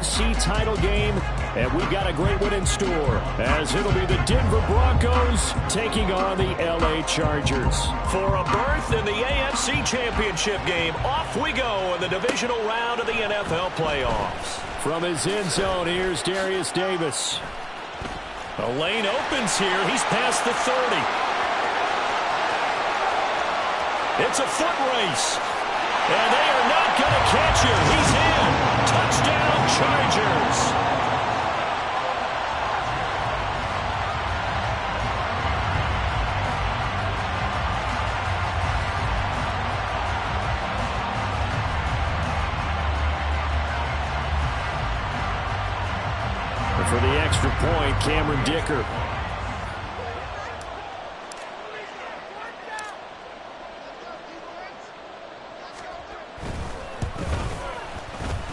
AFC title game, and we've got a great one in store, as it'll be the Denver Broncos taking on the LA Chargers. For a berth in the AFC Championship game, off we go in the divisional round of the NFL playoffs. From his end zone, here's Darius Davis. The lane opens here. He's past the 30. It's a foot race. And they are not going to catch him. He's in. Touchdown, Chargers. And for the extra point, Cameron Dicker.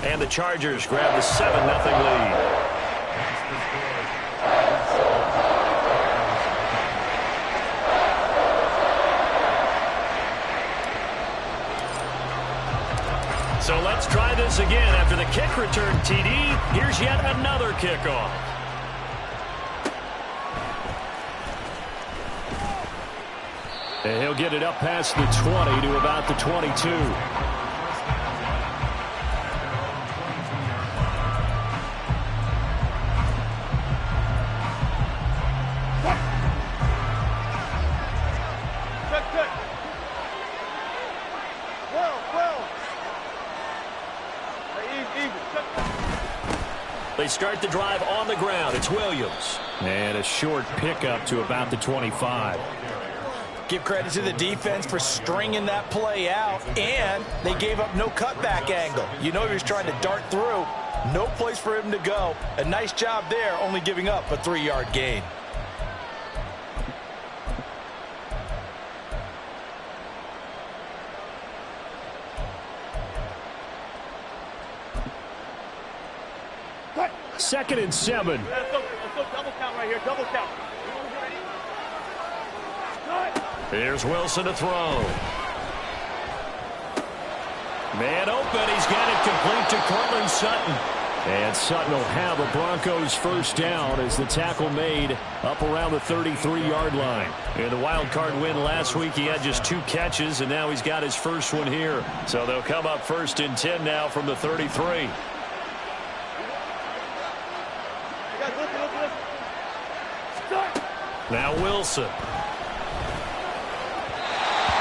And the Chargers grab the 7-0 lead. So let's try this again. After the kick return TD, here's yet another kickoff. And he'll get it up past the 20 to about the 22. They start the drive on the ground. It's Williams. And a short pickup to about the 25. Give credit to the defense for stringing that play out, and they gave up no cutback angle. You know he was trying to dart through. No place for him to go. A nice job there, only giving up a 3-yard gain. Second and 7. Let's go double count right here. Double count. Here's Wilson to throw. Man open. He's got it complete to Cortland Sutton. And Sutton will have a Broncos first down as the tackle made up around the 33-yard line. In the wild card win last week, he had just 2 catches, and now he's got his first one here. So they'll come up first and 10 now from the 33. Now Wilson.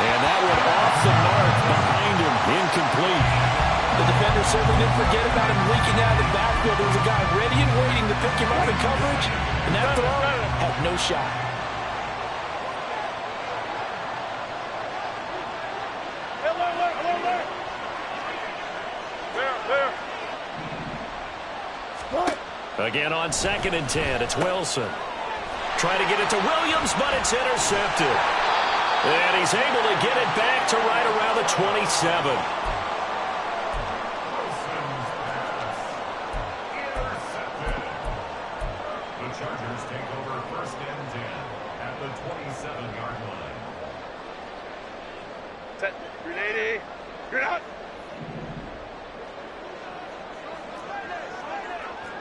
And that one off the mark behind him. Incomplete. The defender certainly didn't forget about him leaking out of the backfield. There was a guy ready and waiting to pick him up in coverage, and that throw had no shot. Again on 2nd and 10, it's Wilson. Trying to get it to Williams, but it's intercepted. And he's able to get it back to right around the 27. The Chargers take over 1st and 10 at the 27-yard line. Set. 380. Good out.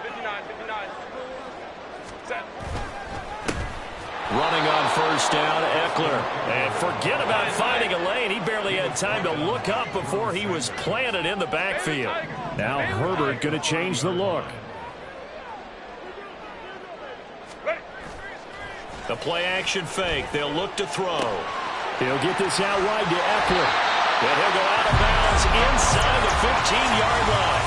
59. Set. Running on first down, Eckler. And forget about finding a lane. He barely had time to look up before he was planted in the backfield. Now Herbert going to change the look. The play action fake. They'll look to throw. He'll get this out wide to Eckler. And he'll go out of bounds inside the 15-yard line.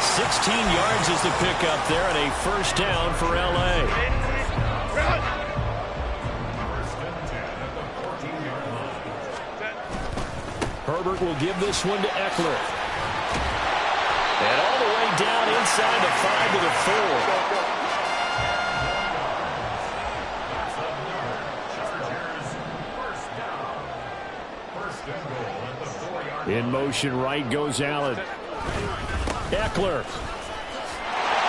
16 yards is the pickup there, and a first down for L.A. Herbert will give this one to Eckler. And all the way down inside the 5 to the 4. In motion right goes Allen. Eckler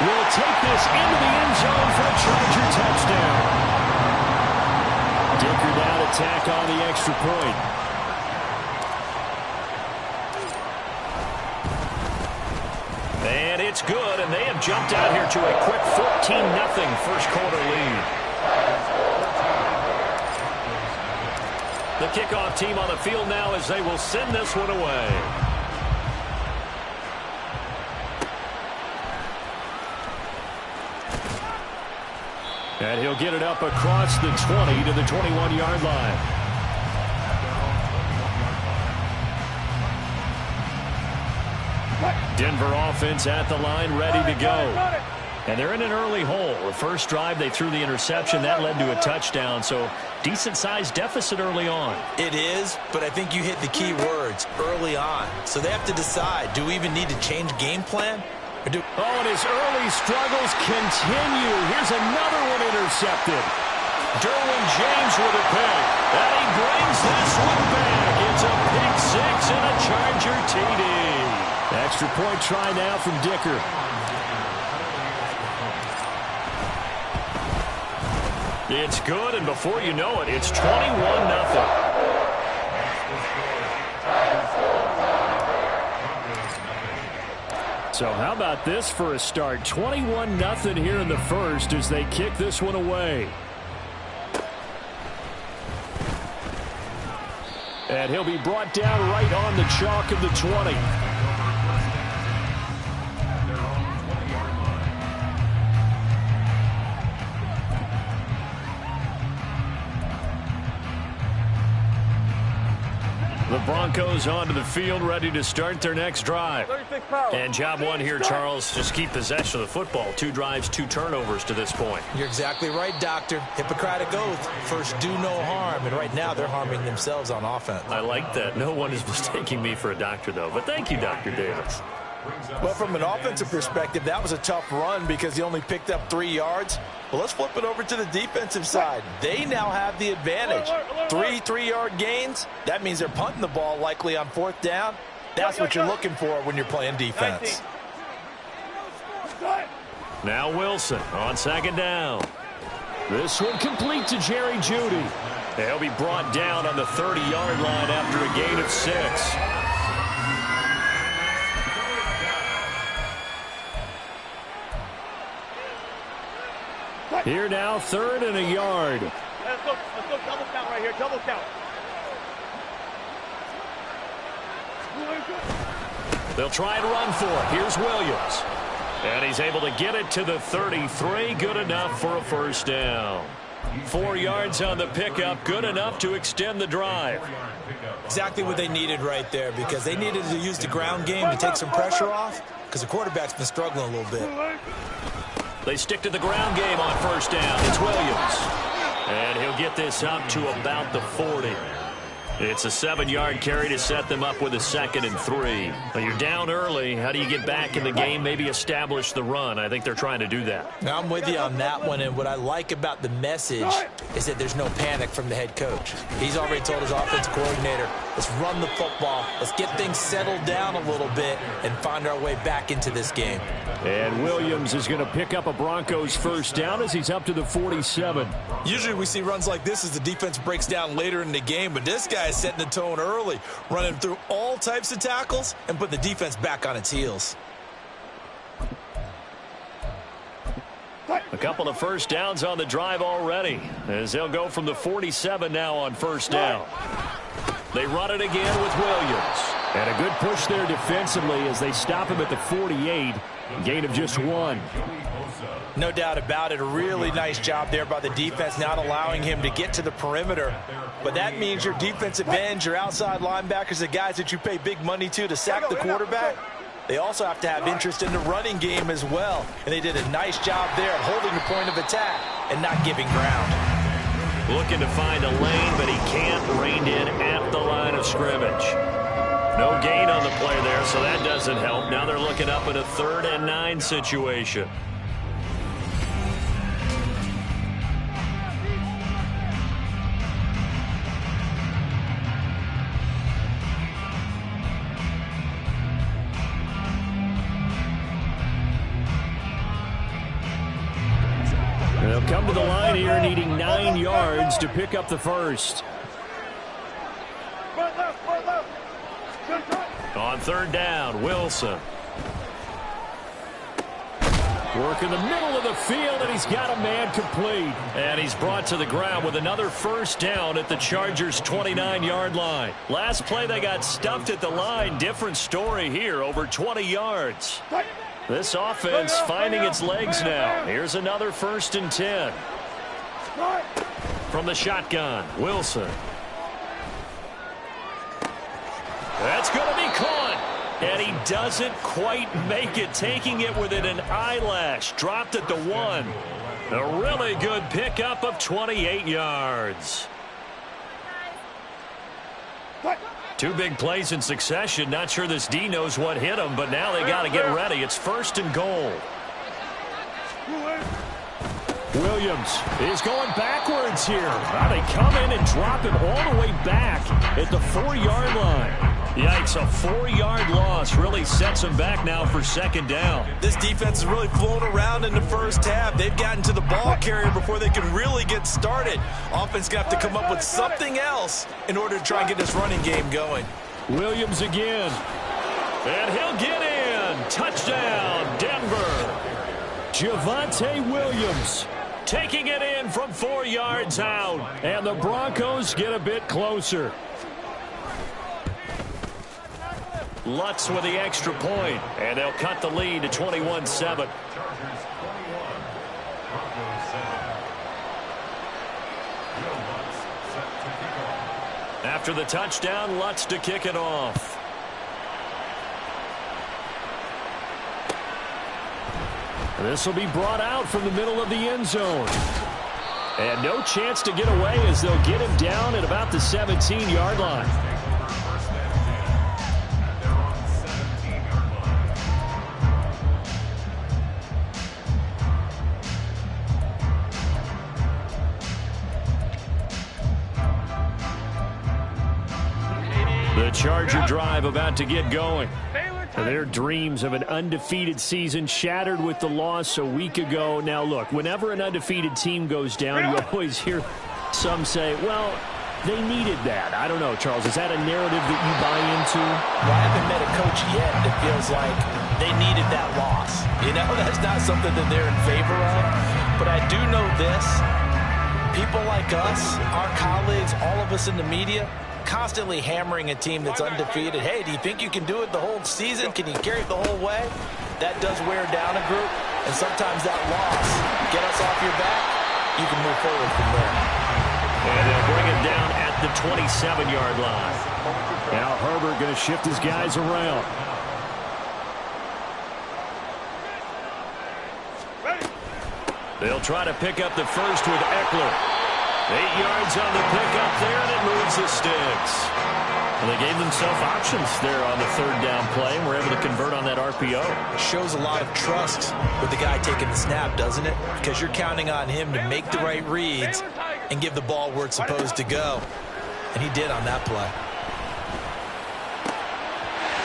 will take this into the end zone for a Charger touchdown. Dicker down to tack on the extra point. And it It's good, and they have jumped out here to a quick 14-0 first quarter lead. The kickoff team on the field now as they will send this one away. And he'll get it up across the 20 to the 21-yard line. Denver offense at the line, ready to go. And they're in an early hole. The first drive, they threw the interception. That led to a touchdown, so decent-sized deficit early on. It is, but I think you hit the key words, early on. So they have to decide, do we even need to change game plan? Oh, and his early struggles continue. Here's another one intercepted. Derwin James with a pick. And he brings this one back. It's a pick six and a Charger TD. Extra point try now from Dicker. It's good, and before you know it, it's 21-0. So how about this for a start? 21-0 here in the first as they kick this one away. And he'll be brought down right on the chalk of the 20. The Broncos onto the field, ready to start their next drive. And job one here, Charles, just keep possession of the football. 2 drives, 2 turnovers to this point. You're exactly right, Doctor. Hippocratic oath. First, do no harm. And right now, they're harming themselves on offense. I like that. No one is mistaking me for a doctor, though. But thank you, Dr. Davis. Well, from an offensive perspective, that was a tough run because he only picked up 3 yards. Well, let's flip it over to the defensive side. They now have the advantage. 3 3-yard gains. That means they're punting the ball likely on 4th down. That's what you're looking for when you're playing defense. Now Wilson on 2nd down. This one complete to Jerry Jeudy. He'll be brought down on the 30-yard line after a gain of 6. Here now, 3rd and a yard. Let's go double count right here, double count. They'll try and run for it. Here's Williams. And he's able to get it to the 33. Good enough for a first down. 4 yards on the pickup. Good enough to extend the drive. Exactly what they needed right there because they needed to use the ground game to take some pressure off because the quarterback's been struggling a little bit. They stick to the ground game on 1st down. It's Williams. And he'll get this up to about the 40. It's a 7-yard carry to set them up with a 2nd and 3. But you're down early. How do you get back in the game, maybe establish the run? I think they're trying to do that. Now, I'm with you on that one, and what I like about the message is that there's no panic from the head coach. He's already told his offensive coordinator, let's run the football, let's get things settled down a little bit, and find our way back into this game. And Williams is going to pick up a Broncos first down as he's up to the 47. Usually we see runs like this as the defense breaks down later in the game, but this guy is setting the tone early, running through all types of tackles and put the defense back on its heels. A couple of first downs on the drive already as they'll go from the 47 now on 1st down. They run it again with Williams. And a good push there defensively as they stop him at the 48. Gain of just 1. No doubt about it. A really nice job there by the defense, not allowing him to get to the perimeter. But that means your defensive ends, your outside linebackers, the guys that you pay big money to sack the quarterback, they also have to have interest in the running game as well. And they did a nice job there of holding the point of attack and not giving ground. Looking to find a lane, but he can't. Reined in at the line of scrimmage. No gain on the play there, so that doesn't help. Now they're looking up at a 3rd and 9 situation. They'll come to the line here needing 9 yards to pick up the first. On 3rd down, Wilson. Working the middle of the field, and he's got a man complete. And he's brought to the ground with another first down at the Chargers' 29-yard line. Last play, they got stuffed at the line. Different story here, over 20 yards. This offense finding its legs now. Here's another 1st and 10. From the shotgun, Wilson. That's going to be caught. And he doesn't quite make it, taking it within an eyelash. Dropped at the 1. A really good pickup of 28 yards. 2 big plays in succession. Not sure this D knows what hit him, but now they got to get ready. It's 1st and goal. Williams is going backwards here. Now they come in and drop him all the way back at the 4-yard line. Yikes, a 4-yard loss really sets them back now for 2nd down. This defense is really flown around in the first half. They've gotten to the ball carrier before they can really get started. Offense going to have to come up with something else in order to try and get this running game going. Williams again. And he'll get in. Touchdown, Denver. Javonte Williams taking it in from 4 yards out. And the Broncos get a bit closer. Lutz with the extra point, and they'll cut the lead to 21-7. After the touchdown, Lutz to kick it off. This will be brought out from the middle of the end zone. And no chance to get away as they'll get him down at about the 17-yard line. The Charger drive about to get going. Their dreams of an undefeated season shattered with the loss a week ago. Now, look, whenever an undefeated team goes down, you always hear some say, well, they needed that. I don't know, Charles. Is that a narrative that you buy into? Well, I haven't met a coach yet that feels like they needed that loss. You know, that's not something that they're in favor of. But I do know this. People like us, our colleagues, all of us in the media, constantly hammering a team that's undefeated. Hey, do you think you can do it the whole season? Can you carry it the whole way? That does wear down a group, and sometimes that loss, get us off your back, you can move forward from there. And they'll bring it down at the 27-yard line. Now Herbert going to shift his guys around. They'll try to pick up the first with Eckler. 8 yards on the pickup there, and it moves the sticks. Well, they gave themselves options there on the 3rd down play, and were able to convert on that RPO. Shows a lot of trust with the guy taking the snap, doesn't it? Because you're counting on him to make the right reads and give the ball where it's supposed to go. And he did on that play.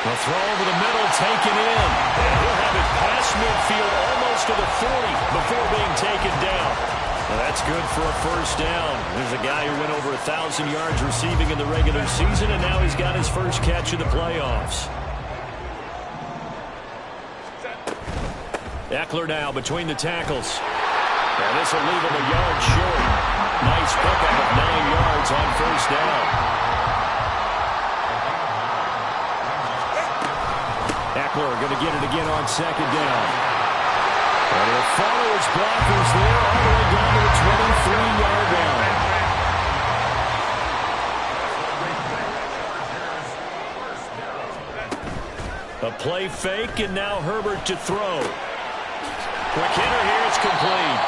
The throw over the middle, taken in. And he'll have it past midfield almost to the 40 before being taken down. Well, that's good for a first down. There's a guy who went over 1,000 yards receiving in the regular season, and now he's got his first catch of the playoffs. Eckler now between the tackles. And this will leave him a yard short. Nice pickup of 9 yards on first down. Eckler going to get it again on 2nd down. And he'll follow his blockers there all the way down to the 23-yard line. A play fake, and now Herbert to throw. Quick hitter here, it's complete.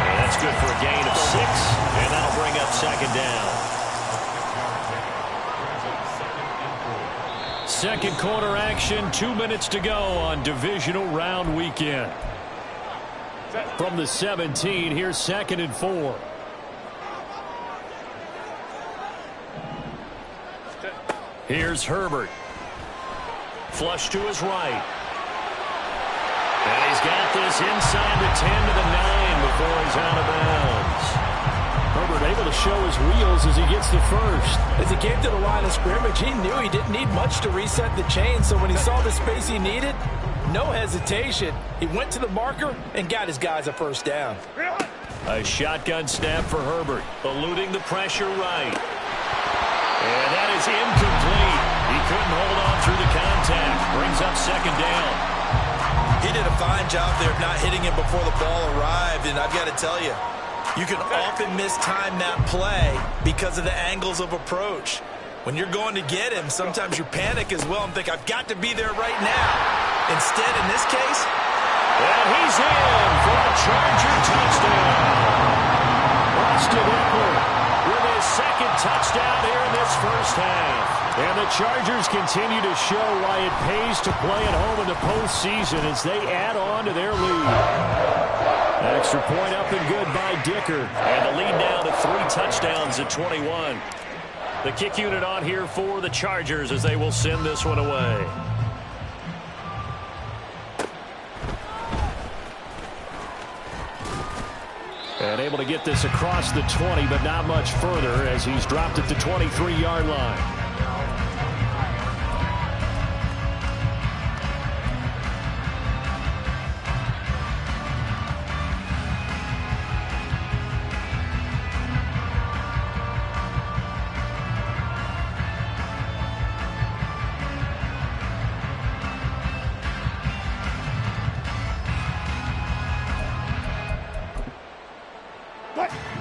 And that's good for a gain of 6, and that'll bring up 2nd down. Second quarter action, 2 minutes to go on divisional round weekend. From the 17, here's 2nd and 4. Here's Herbert. Flush to his right. And he's got this inside the 10 to the 9 before he's out of bounds. Herbert able to show his wheels as he gets the first. As he came to the line of scrimmage, he knew he didn't need much to reset the chain, so when he saw the space he needed, No hesitation. He went to the marker and got his guys a first down. A shotgun snap for Herbert, eluding the pressure right. And that is incomplete. He couldn't hold on through the contact. Brings up second down. He did a fine job there of not hitting him before the ball arrived, and I've got to tell you, you can often mistime that play because of the angles of approach. When you're going to get him, sometimes you panic as well and think, I've got to be there right now. Instead, in this case, and he's in for a Charger touchdown. Austin Eckler with his second touchdown here in this first half. And the Chargers continue to show why it pays to play at home in the postseason as they add on to their lead. Extra point up and good by Dicker. And the lead now to 3 touchdowns at 21. The kick unit on here for the Chargers as they will send this one away. And able to get this across the 20, but not much further as he's dropped at the 23-yard line.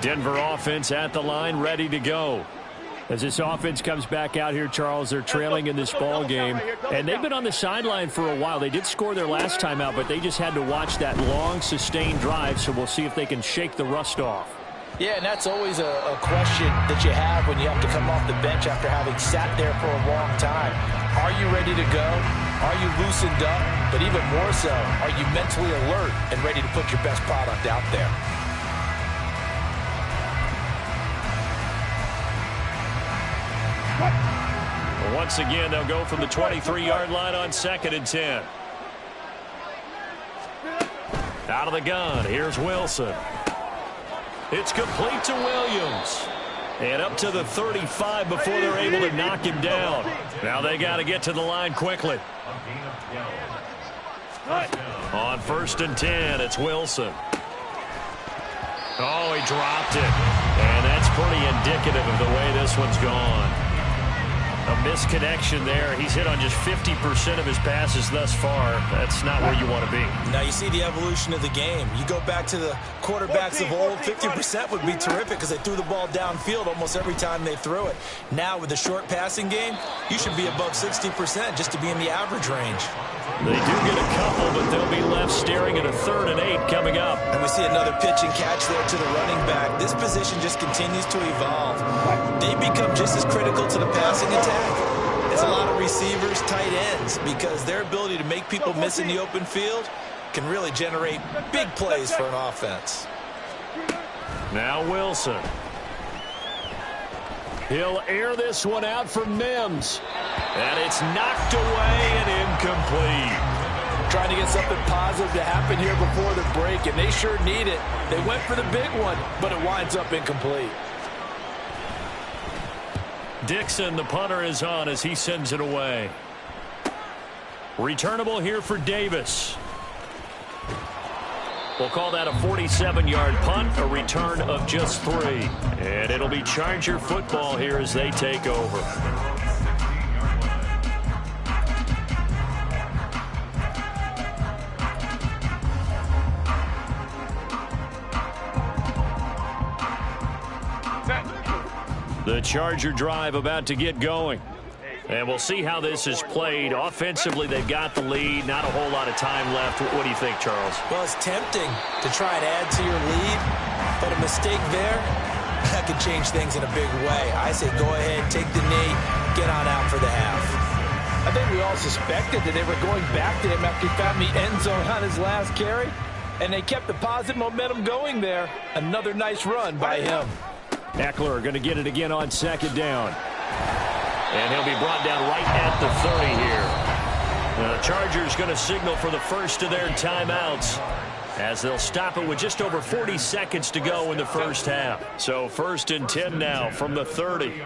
Denver offense at the line, ready to go. As this offense comes back out here, Charles, they're trailing in this ball game. And they've been on the sideline for a while. They did score their last time out, but they just had to watch that long, sustained drive. So we'll see if they can shake the rust off. yeah, and that's always a question that you have when you have to come off the bench after having sat there for a long time. Are you ready to go? Are you loosened up? But even more so, are you mentally alert and ready to put your best product out there? Once again, they'll go from the 23-yard line on 2nd and 10. Out of the gun, here's Wilson. It's complete to Williams. And up to the 35 before they're able to knock him down. Now they got to get to the line quickly. On 1st and 10, it's Wilson. Oh, he dropped it. And that's pretty indicative of the way this one's gone. A misconnection there. He's hit on just 50% of his passes thus far. That's not where you want to be. Now you see the evolution of the game. You go back to the quarterbacks of old, 50% would be terrific because they threw the ball downfield almost every time they threw it. Now with the short passing game, you should be above 60% just to be in the average range. They do get a couple, but they'll be left staring at a 3rd and 8 coming up. And we see another pitch and catch there to the running back. This position just continues to evolve. They become just as critical to the passing attack as a lot of receivers, tight ends, because their ability to make people miss in the open field can really generate big plays for an offense. Now Wilson. He'll air this one out for Mims. And it's knocked away and incomplete. Trying to get something positive to happen here before the break, and they sure need it. They went for the big one, but it winds up incomplete. Dixon, the punter, is on as he sends it away. Returnable here for Davis. We'll call that a 47-yard punt, a return of just 3. And it'll be Charger football here as they take over. The Charger drive about to get going. And we'll see how this is played. Offensively, they've got the lead. Not a whole lot of time left. What do you think, Charles? Well, it's tempting to try and add to your lead, but a mistake there, that could change things in a big way. I say go ahead, take the knee, get on out for the half. I think we all suspected that they were going back to him after he found the end zone on his last carry, and they kept the positive momentum going there. Another nice run by him. Eckler going to get it again on 2nd down. And he'll be brought down right at the 30 here. The Chargers going to signal for the first of their timeouts as they'll stop it with just over 40 seconds to go in the first half. So 1st and 10 now from the 30.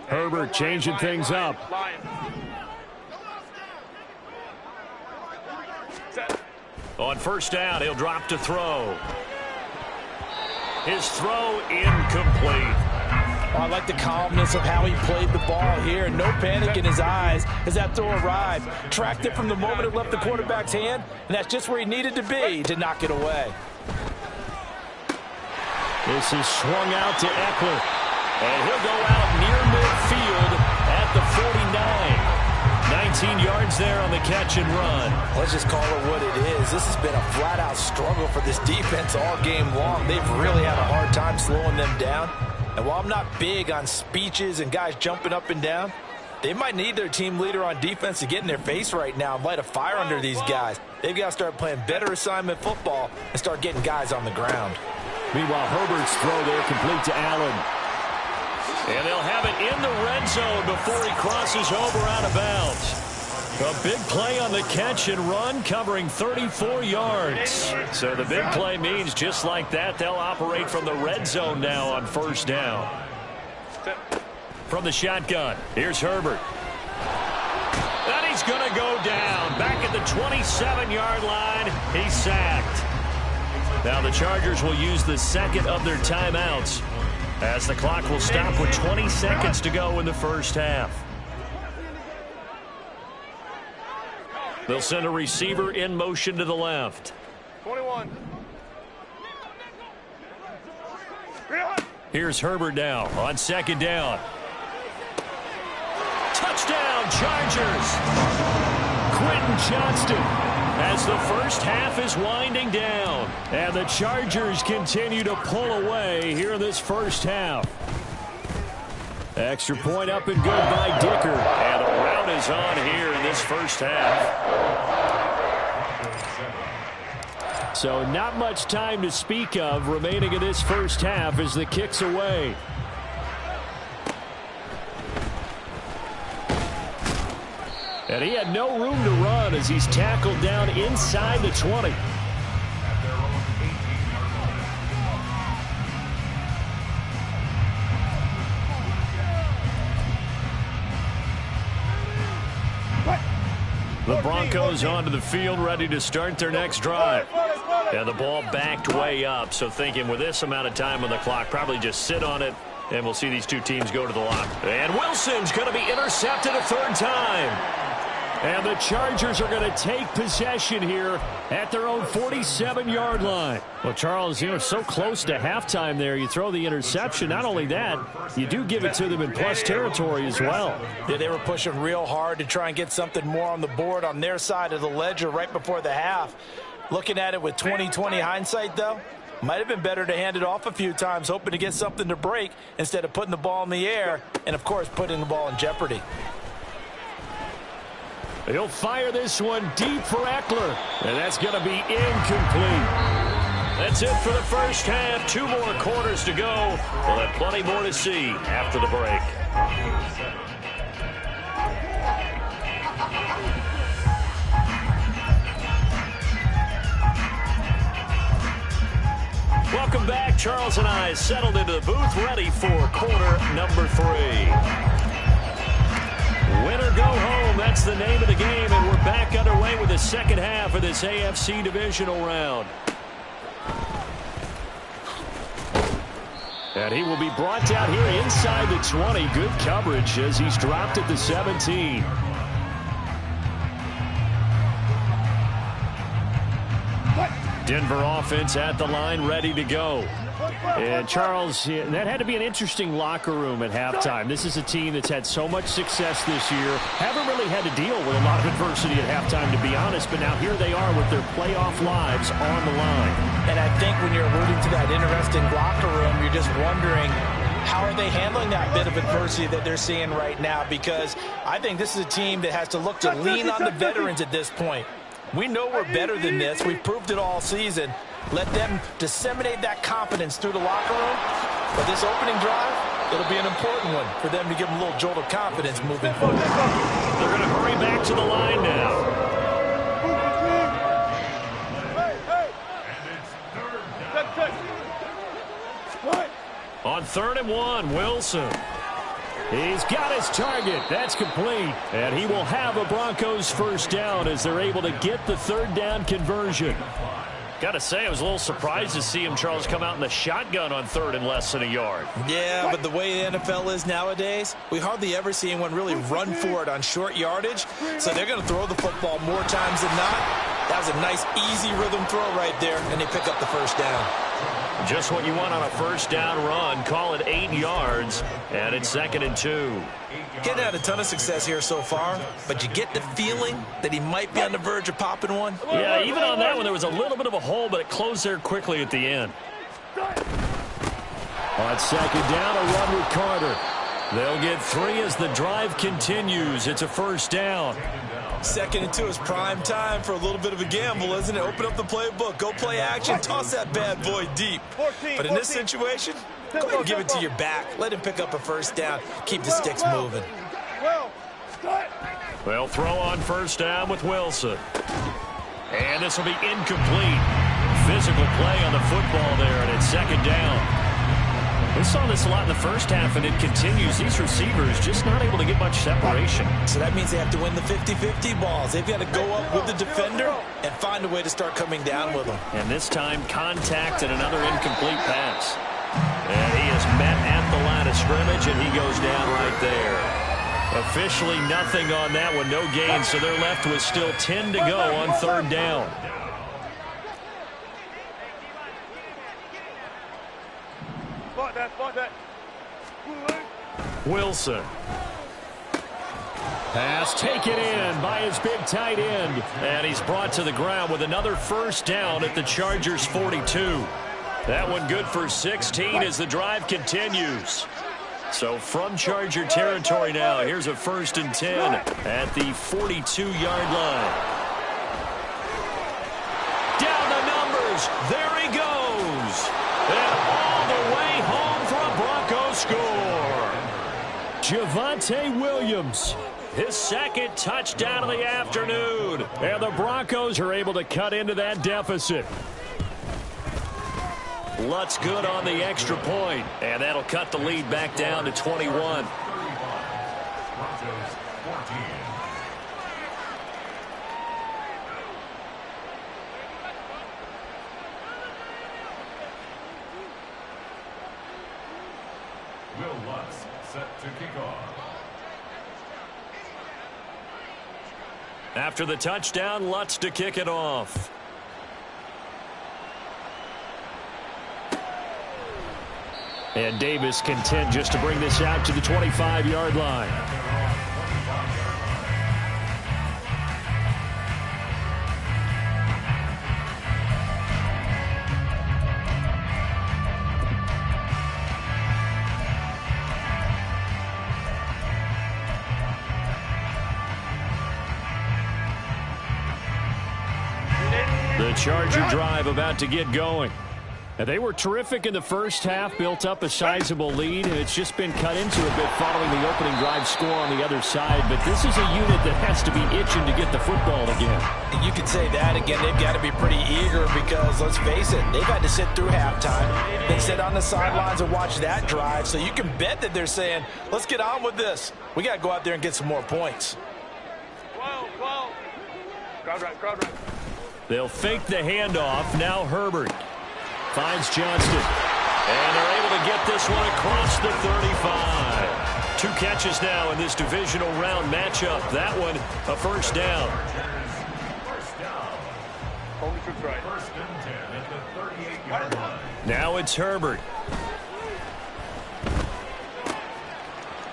Herbert changing things up. On first down, he'll drop to throw. His throw incomplete. Oh, I like the calmness of how he played the ball here. No panic in his eyes as that throw arrived. Tracked it from the moment it left the quarterback's hand, and that's just where he needed to be to knock it away. This is swung out to Eckler. And he'll go out near midfield at the 49. 19 yards there on the catch and run. Let's just call it what it is. This has been a flat-out struggle for this defense all game long. They've really had a hard time slowing them down. And while I'm not big on speeches and guys jumping up and down, they might need their team leader on defense to get in their face right now and light a fire under these guys. They've got to start playing better assignment football and start getting guys on the ground. Meanwhile, Herbert's throw there complete to Allen. And they'll have it in the red zone before he crosses over out of bounds. A big play on the catch and run, covering 34 yards. So the big play means just like that, they'll operate from the red zone now on first down. From the shotgun, here's Herbert. And he's going to go down. Back at the 27-yard line, he's sacked. Now the Chargers will use the second of their timeouts, as the clock will stop with 20 seconds to go in the first half. They'll send a receiver in motion to the left. 21. Here's Herbert now on second down. Touchdown, Chargers! Quentin Johnston as the first half is winding down. And the Chargers continue to pull away here in this first half. Extra point up and good by Dicker. And the rout is on here in this first half. So not much time to speak of remaining in this first half as the kick's away. And he had no room to run as he's tackled down inside the 20. The Broncos onto the field, ready to start their next drive. And the ball backed way up, so thinking with this amount of time on the clock, probably just sit on it, and we'll see these two teams go to the line. And Wilson's going to be intercepted a third time. And the Chargers are going to take possession here at their own 47-yard line. Well, Charles, you know, so close to halftime there. You throw the interception. Not only that, you do give it to them in plus territory as well. Yeah, they were pushing real hard to try and get something more on the board on their side of the ledger right before the half. Looking at it with 20/20 hindsight, though, might have been better to hand it off a few times, hoping to get something to break instead of putting the ball in the air and, of course, putting the ball in jeopardy. He'll fire this one deep for Eckler. And that's going to be incomplete. That's it for the first half. 2 more quarters to go. We'll have plenty more to see after the break. Welcome back. Charles and I settled into the booth, ready for quarter number 3. Win or go home, that's the name of the game, and we're back underway with the second half of this AFC divisional round. And he will be brought down here inside the 20. Good coverage as he's dropped at the 17. Denver offense at the line, ready to go. And Charles, that had to be an interesting locker room at halftime. This is a team that's had so much success this year. Haven't really had to deal with a lot of adversity at halftime, to be honest. But now here they are with their playoff lives on the line. And I think when you're alluding to that interesting locker room, you're just wondering, how are they handling that bit of adversity that they're seeing right now? Because I think this is a team that has to look to lean on the veterans at this point. We know we're better than this. We've proved it all season. Let them disseminate that confidence through the locker room. But this opening drive, it'll be an important one for them to give them a little jolt of confidence moving forward. They're going to hurry back to the line now. On 3rd and 1, Wilson. He's got his target. That's complete. And he will have a Broncos first down as they're able to get the third down conversion. Got to say, I was a little surprised to see him, Charles, come out in the shotgun on third and less than a yard. Yeah, but the way the NFL is nowadays, we hardly ever see anyone really run for it on short yardage. So they're going to throw the football more times than not. That was a nice, easy rhythm throw right there, and they pick up the first down. Just what you want on a first down run. Call it 8 yards, and it's 2nd and 2. Getting had a ton of success here so far, but you get the feeling that he might be on the verge of popping one. Yeah, even on that one, there was a little bit of a hole, but it closed there quickly at the end. On second down, a run with Carter. They'll get 3 as the drive continues. It's a first down. 2nd and 2 is prime time for a little bit of a gamble, isn't it? Open up the playbook, go play action, toss that bad boy deep. But in this situation, go ahead and give it to your back. Let him pick up a first down. Keep the sticks moving. They'll throw on first down with Wilson. And this will be incomplete. Physical play on the football there, and it's 2nd down. We saw this a lot in the first half, and it continues. These receivers just not able to get much separation. So that means they have to win the 50-50 balls. They've got to go up with the defender and find a way to start coming down with them. And this time, contact and another incomplete pass. And he is met at the line of scrimmage, and he goes down right there. Officially nothing on that one, no gain, so they're left with still 10 to go on third down. Wilson. Pass taken in by his big tight end. And he's brought to the ground with another first down at the Chargers' 42. That one good for 16 as the drive continues. So from Charger territory now, here's a 1st and 10 at the 42-yard line. Down the numbers. There he goes. And all the way home for a Broncos score. Javonte Williams. His 2nd touchdown of the afternoon. And the Broncos are able to cut into that deficit. Lutz good on the extra point, and that'll cut the lead back down to 21. Will Lutz set to kick off. After the touchdown, Lutz to kick it off. And Davis content just to bring this out to the 25-yard line. The Charger drive about to get going. Now, they were terrific in the first half, built up a sizable lead, and it's just been cut into a bit following the opening drive score on the other side. But this is a unit that has to be itching to get the football again. You could say that again. They've got to be pretty eager because, let's face it, they've had to sit through halftime, then sit on the sidelines and watch that drive. So you can bet that they're saying, let's get on with this. We got to go out there and get some more points. Crowd right. They'll fake the handoff. Now Herbert finds Johnston. And they're able to get this one across the 35. 2 catches now in this divisional round matchup. That one, a first down. Only troops right. 1st and 10 at the 38-yard line. Now it's Herbert.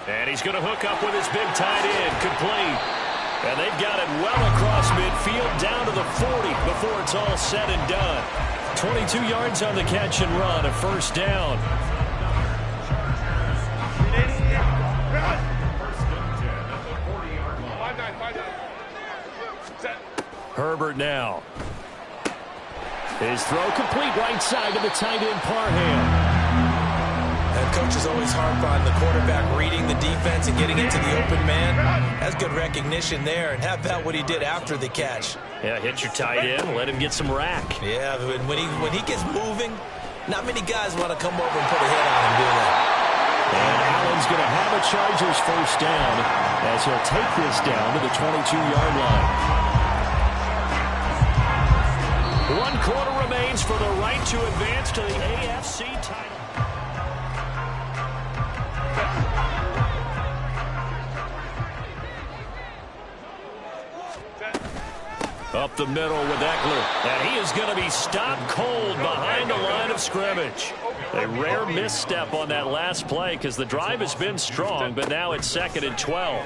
And he's going to hook up with his big tight end. Complete. And they've got it well across midfield down to the 40 before it's all said and done. 22 yards on the catch and run, a first down. 1st and 10 at the 40-yard line. 5-9. Herbert now. His throw complete right side to the tight end Parham. And coaches always harp on the quarterback reading the defense and getting into the open man. That's good recognition there. And how about what he did after the catch? Yeah, hit your tight end, let him get some rack. Yeah, when he gets moving, not many guys want to come over and put a hit on him, do they? And Allen's going to have a Chargers first down as he'll take this down to the 22-yard line. 1 quarter remains for the right to advance to the AFC title. Up the middle with Eckler. And he is going to be stopped cold behind the line of scrimmage. A rare misstep on that last play because the drive has been strong, but now it's 2nd and 12.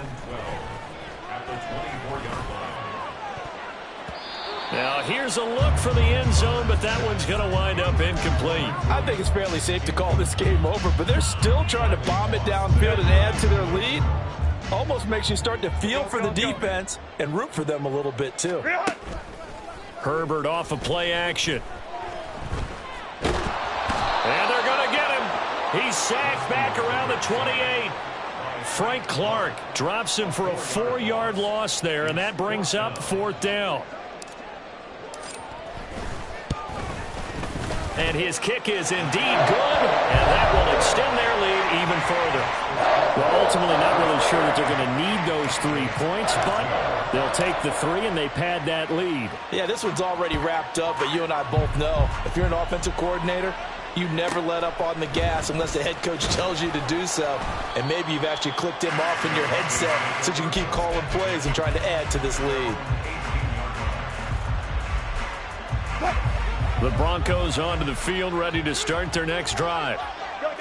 Now here's a look for the end zone, but that one's going to wind up incomplete. I think it's fairly safe to call this game over, but they're still trying to bomb it downfield and add to their lead. Almost makes you start to feel for the defense and root for them a little bit too. Herbert off of play action. And they're going to get him. He's sacked back around the 28. Frank Clark drops him for a 4-yard loss there, and that brings up 4th down. And his kick is indeed good, and that will extend their lead even further. Well, ultimately not really sure that they're going to need those 3 points, but they'll take the 3 and they pad that lead. Yeah, this one's already wrapped up, but you and I both know if you're an offensive coordinator, you never let up on the gas unless the head coach tells you to do so. And maybe you've actually clicked him off in your headset so you can keep calling plays and trying to add to this lead. The Broncos onto the field, ready to start their next drive.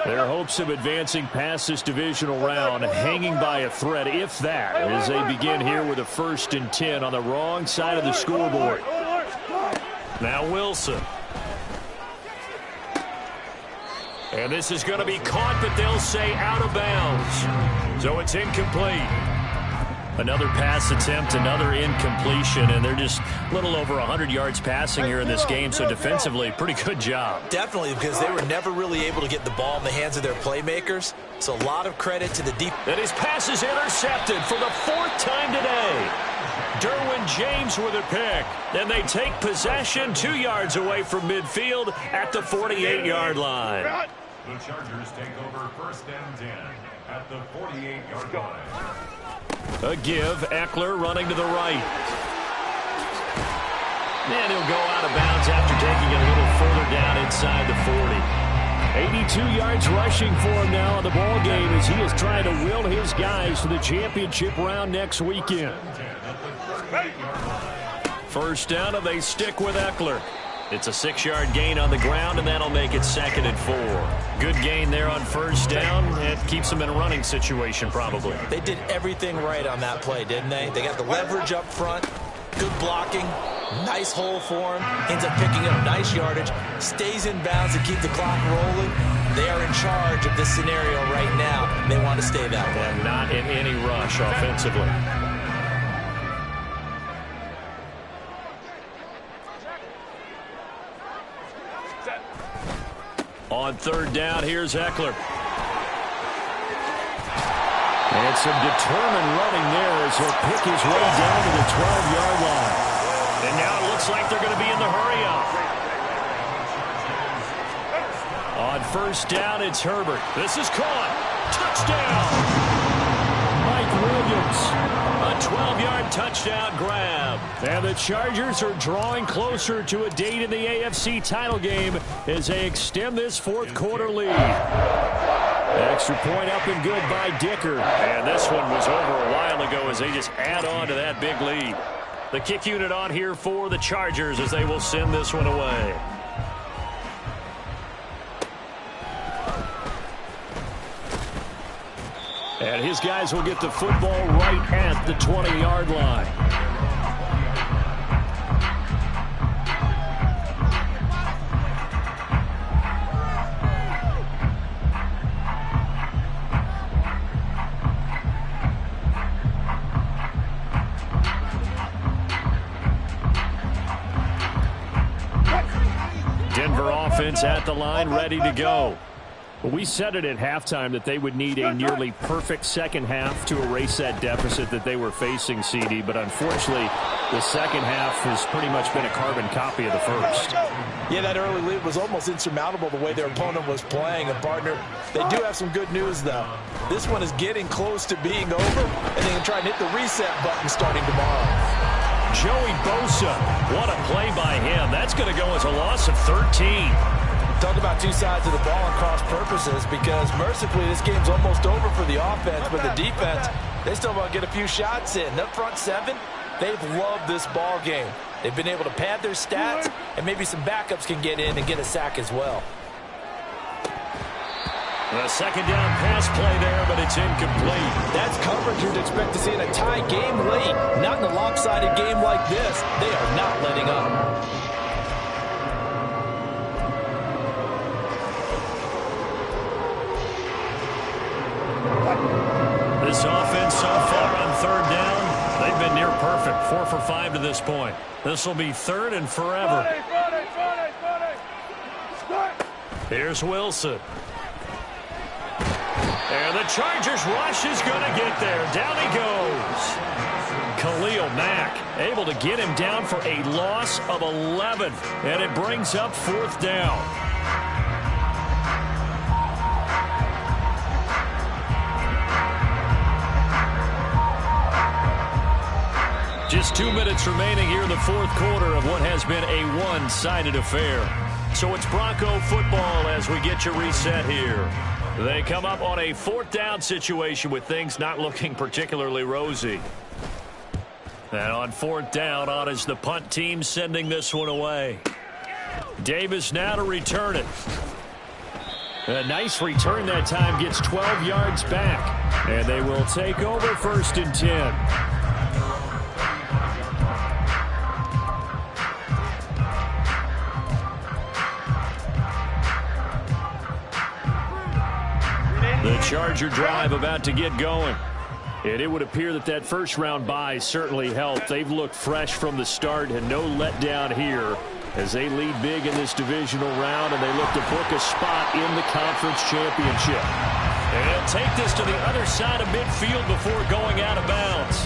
Their hopes of advancing past this divisional round hanging by a thread, if that, as they begin here with a 1st and 10 on the wrong side of the scoreboard. Now Wilson. And this is going to be caught, but they'll say out of bounds. So it's incomplete. Another pass attempt, another incompletion, and they're just a little over 100 yards passing here in this game, so defensively, pretty good job. Definitely, because they were never really able to get the ball in the hands of their playmakers, so a lot of credit to the deep. And his pass is intercepted for the 4th time today. Derwin James with a pick, and they take possession 2 yards away from midfield at the 48-yard line. The Chargers take over 1st and 10 at the 48-yard line. A give, Eckler running to the right. And he'll go out of bounds after taking it a little further down inside the 40. 82 yards rushing for him now in the ball game as he is trying to will his guys to the championship round next weekend. 1st down, and they stick with Eckler. It's a 6-yard gain on the ground, and that'll make it 2nd and 4. Good gain there on 1st down. It keeps them in a running situation, probably. They did everything right on that play, didn't they? They got the leverage up front, good blocking, nice hole for him, ends up picking up nice yardage, stays in bounds to keep the clock rolling. They are in charge of this scenario right now, and they want to stay that way. And not in any rush offensively. On 3rd down, here's Eckler. And some determined running there as he'll pick his way down to the 12-yard line. And now it looks like they're going to be in the hurry-up. On 1st down, it's Herbert. This is caught. Touchdown! Mike Williams. A 12-yard touchdown grab. And the Chargers are drawing closer to a date in the AFC title game as they extend this 4th quarter lead. Extra point up and good by Dicker. And this one was over a while ago as they just add on to that big lead. The kick unit on here for the Chargers as they will send this one away. And his guys will get the football right at the 20-yard line. Denver offense at the line, ready to go. We said it at halftime that they would need a nearly perfect second half to erase that deficit that they were facing, CD. But unfortunately, The second half has pretty much been a carbon copy of the first. Yeah, that early lead was almost insurmountable the way their opponent was playing. And, partner, they do have some good news, though. This one is getting close to being over, and they can try and hit the reset button starting tomorrow. Joey Bosa, what a play by him. That's going to go as a loss of 13. Talk about two sides of the ball and cross purposes, because mercifully this game's almost over for the offense, but the defense, they still want to get a few shots in. That front seven, they've loved this ball game. They've been able to pad their stats, and maybe some backups can get in and get a sack as well. The second down pass play there, but it's incomplete. That's coverage you'd expect to see in a tie game late. Not in a lopsided game like this. They are not letting up. This offense so far on third down, they've been near perfect. 4 for 5 to this point. This will be third and forever. Here's Wilson. And the Chargers rush is going to get there. Down he goes. Khalil Mack able to get him down for a loss of 11. And it brings up fourth down. Just 2 minutes remaining here in the fourth quarter of what has been a one-sided affair. So it's Bronco football as we get your reset here. They come up on a fourth down situation with things not looking particularly rosy. And on fourth down, on is the punt team sending this one away. Davis now to return it. A nice return that time, gets 12 yards back. And they will take over first and 10. The Charger drive about to get going. And it would appear that that first round bye certainly helped. They've looked fresh from the start and no letdown here as they lead big in this divisional round, and they look to book a spot in the conference championship. And he'll take this to the other side of midfield before going out of bounds.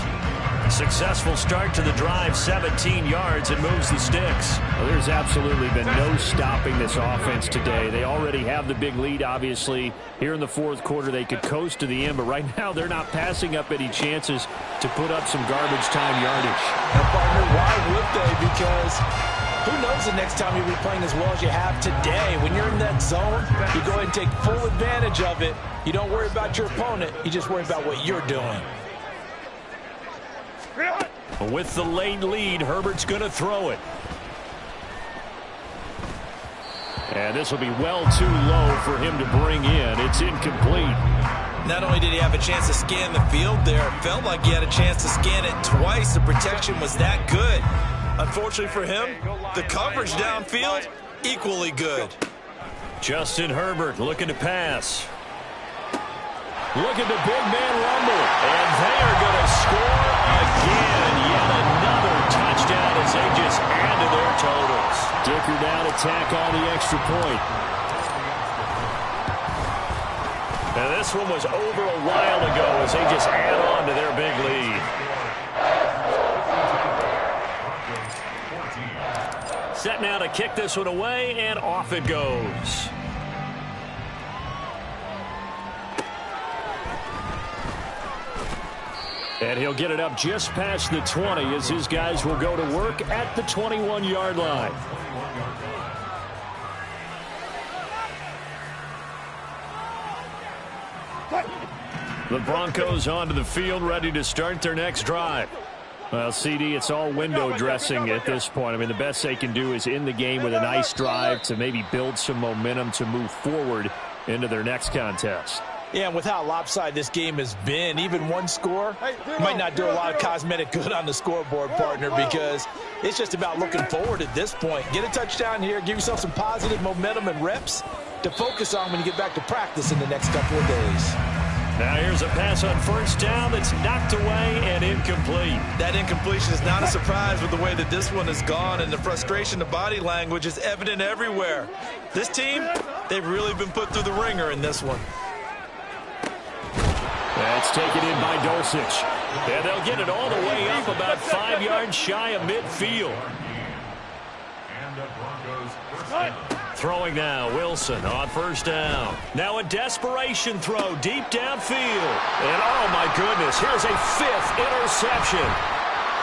Successful start to the drive, 17 yards, and moves the sticks. Well, there's absolutely been no stopping this offense today. They already have the big lead, obviously. Here in the fourth quarter, they could coast to the end, but right now they're not passing up any chances to put up some garbage time yardage. Now, partner, why would they? Because who knows the next time you'll be playing as well as you have today. When you're in that zone, you go ahead and take full advantage of it. You don't worry about your opponent. You just worry about what you're doing. With the late lead, Herbert's going to throw it. And this will be well too low for him to bring in. It's incomplete. Not only did he have a chance to scan the field there, it felt like he had a chance to scan it twice. The protection was that good. Unfortunately for him, the coverage downfield, equally good. Justin Herbert looking to pass. Look at the big man rumble. And they are going to score again. Yet another touchdown as they just add to their totals. Dicker down to tack on the extra point. And this one was over a while ago as they just add on to their big lead. Set now to kick this one away, and off it goes. And he'll get it up just past the 20 as his guys will go to work at the 21-yard line. The Broncos onto the field, ready to start their next drive. Well, CD, it's all window dressing at this point. I mean, the best they can do is in the game with a nice drive to maybe build some momentum to move forward into their next contest. Yeah, and with how lopsided this game has been, even one score might not do a lot of cosmetic good on the scoreboard, partner, because it's just about looking forward at this point. Get a touchdown here, give yourself some positive momentum and reps to focus on when you get back to practice in the next couple of days. Now here's a pass on first down that's knocked away and incomplete. That incompletion is not a surprise with the way that this one has gone, and the frustration, the body language is evident everywhere. This team, they've really been put through the ringer in this one. That's taken in by Dulcich. And they'll get it all the way up about 5 yards shy of midfield. And the Broncos first down. Throwing now, Wilson on first down. Now a desperation throw deep downfield. And oh my goodness, here's a 5th interception.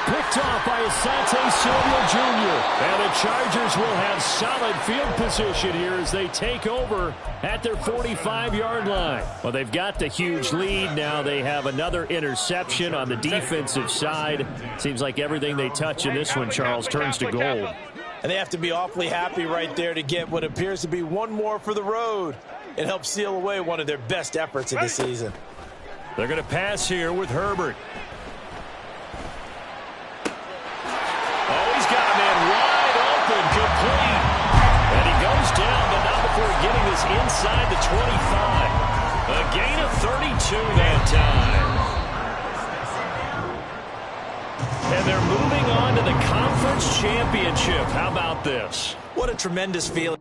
Picked off by Asante Samuel Jr. And the Chargers will have solid field position here as they take over at their 45-yard line. Well, they've got the huge lead. Now they have another interception on the defensive side. Seems like everything they touch in this one, Charles, turns to gold. And they have to be awfully happy right there to get what appears to be one more for the road. It helps seal away one of their best efforts of the season. They're going to pass here with Herbert. Oh, he's got a man wide open, complete. And he goes down, but not before getting this inside the 25. A gain of 32 that time. And they're moving on to the conference championship. How about this? What a tremendous feeling.